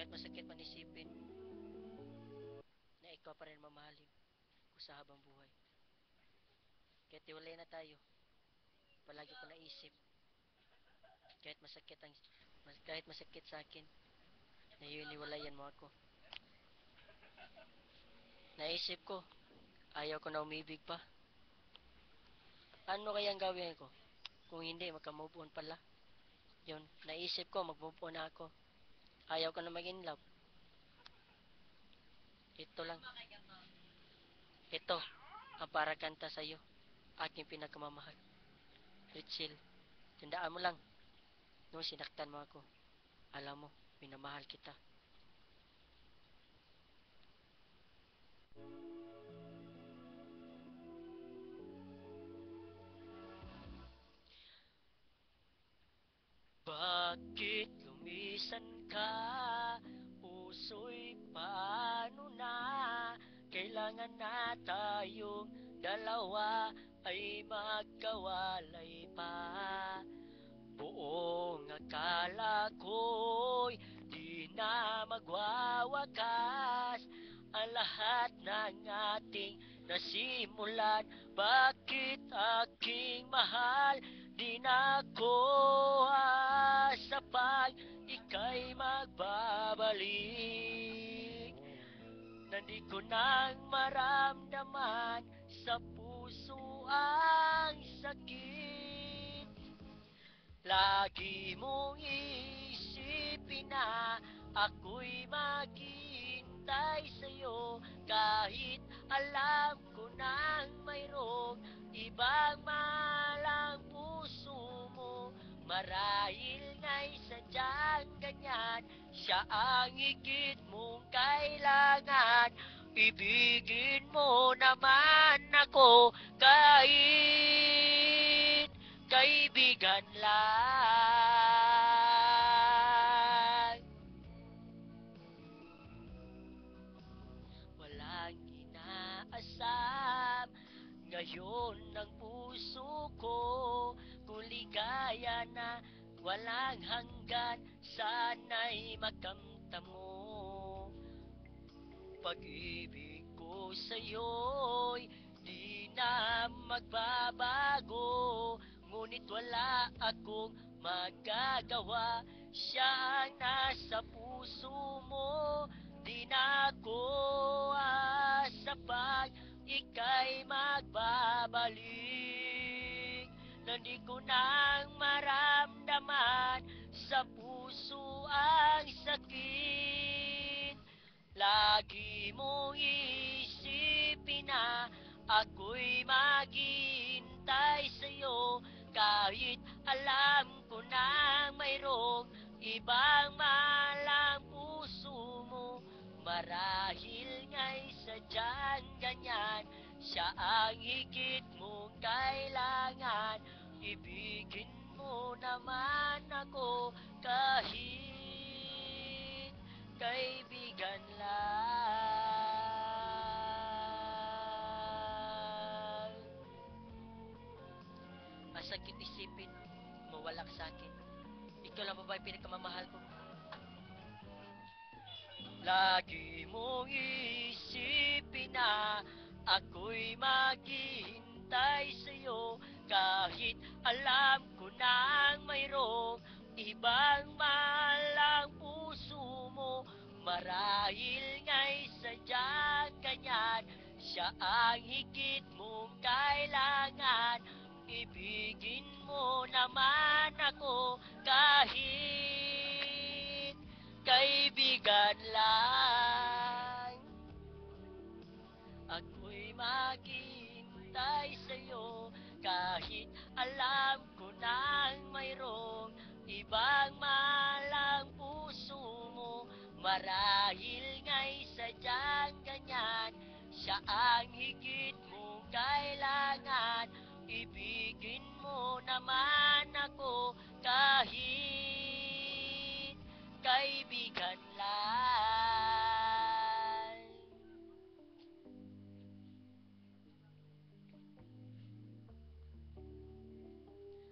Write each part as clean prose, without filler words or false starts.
Kahit masakit man isipin na ikaw pa rin mamahalin ko sa habang buhay. Kahit iwalay na tayo, palagi ko naisip, kahit masakit kahit masakit sa akin, na iwalayan mo ako. Naisip ko, ayaw ko na umibig pa. Ano kayang gawin ko? Kung hindi, maka-move on pala. Yun, naisip ko, mag-move on na ako. Ayaw ko na mag-in love. Ito lang. Ito, ang para kanta sa'yo. Aking pinagkamamahal. Richel, tandaan mo lang. Nung sinaktan mo ako, alam mo, minamahal kita. Bakit lumisan ka? Puso'y paano na? Kailangan na tayong dalawa ay magkawalay pa. Buong akala ko'y di na magwawakas ang lahat ng ating nasimulan. Bakit aking mahal, di na ko asa pag ika'y magbabalik. Nandi ko nang maramdaman sa puso ang sakit. Lagi mong isipin na ako'y maghihintay sa'yo, kahit alam ko nang mayroong ibang malang puso mo. Marahil nga'y sadyang ganyan, siya ang higit mong kailangan. Ibigin mo naman ako kahit kaibigan lang. Walang inaasam ngayon ng puso ko, kung ligaya na walang hanggan, sana'y makamtan mo. Pag-ibig ko sa'yo'y di na magbabago, ngunit wala akong magagawa. Siya ang nasa puso mo, di na ako asa pag ika'y magbabalik. Nandi ko nang maramdaman sa puso ang sakit. Lagi mong isipin na ako'y maghihintay sa'yo, kahit alam ko na mayroong ibang malang puso mo. Marahil nga'y sadyang ganyan, siya ang higit mong kailangan. Ibigin mo naman ako kahit kaibigan lang. Masakit isipin, mawala ka sa akin. Ikaw lang babae pinagkamamahal ko. Lagi mong isipin na ako'y maghihintay sa'yo, kahit alam ko nang mayroong ibang malang puso mo. Marahil nga'y sadyang ganyan, siya ang higit mong kailangan. Ibigin mo naman ako kahit kaibigan lang. Ako'y maghihintay sa'yo, kahit alam ko nang mayroong ibang malang puso mo. Marahil nga'y sadyang ganyan, siya ang higit mong kailangan. Ibigin mo naman ako kahit kaibigan lang.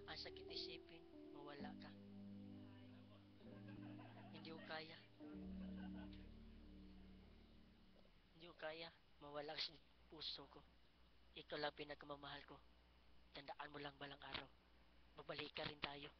Ang sakit isipin, mawala ka. Hindi ko kaya. kaya mawala ka sa puso ko. Ikaw lang pinagmamahal ko. Tandaan mo lang balang araw. Magbalik ka rin tayo.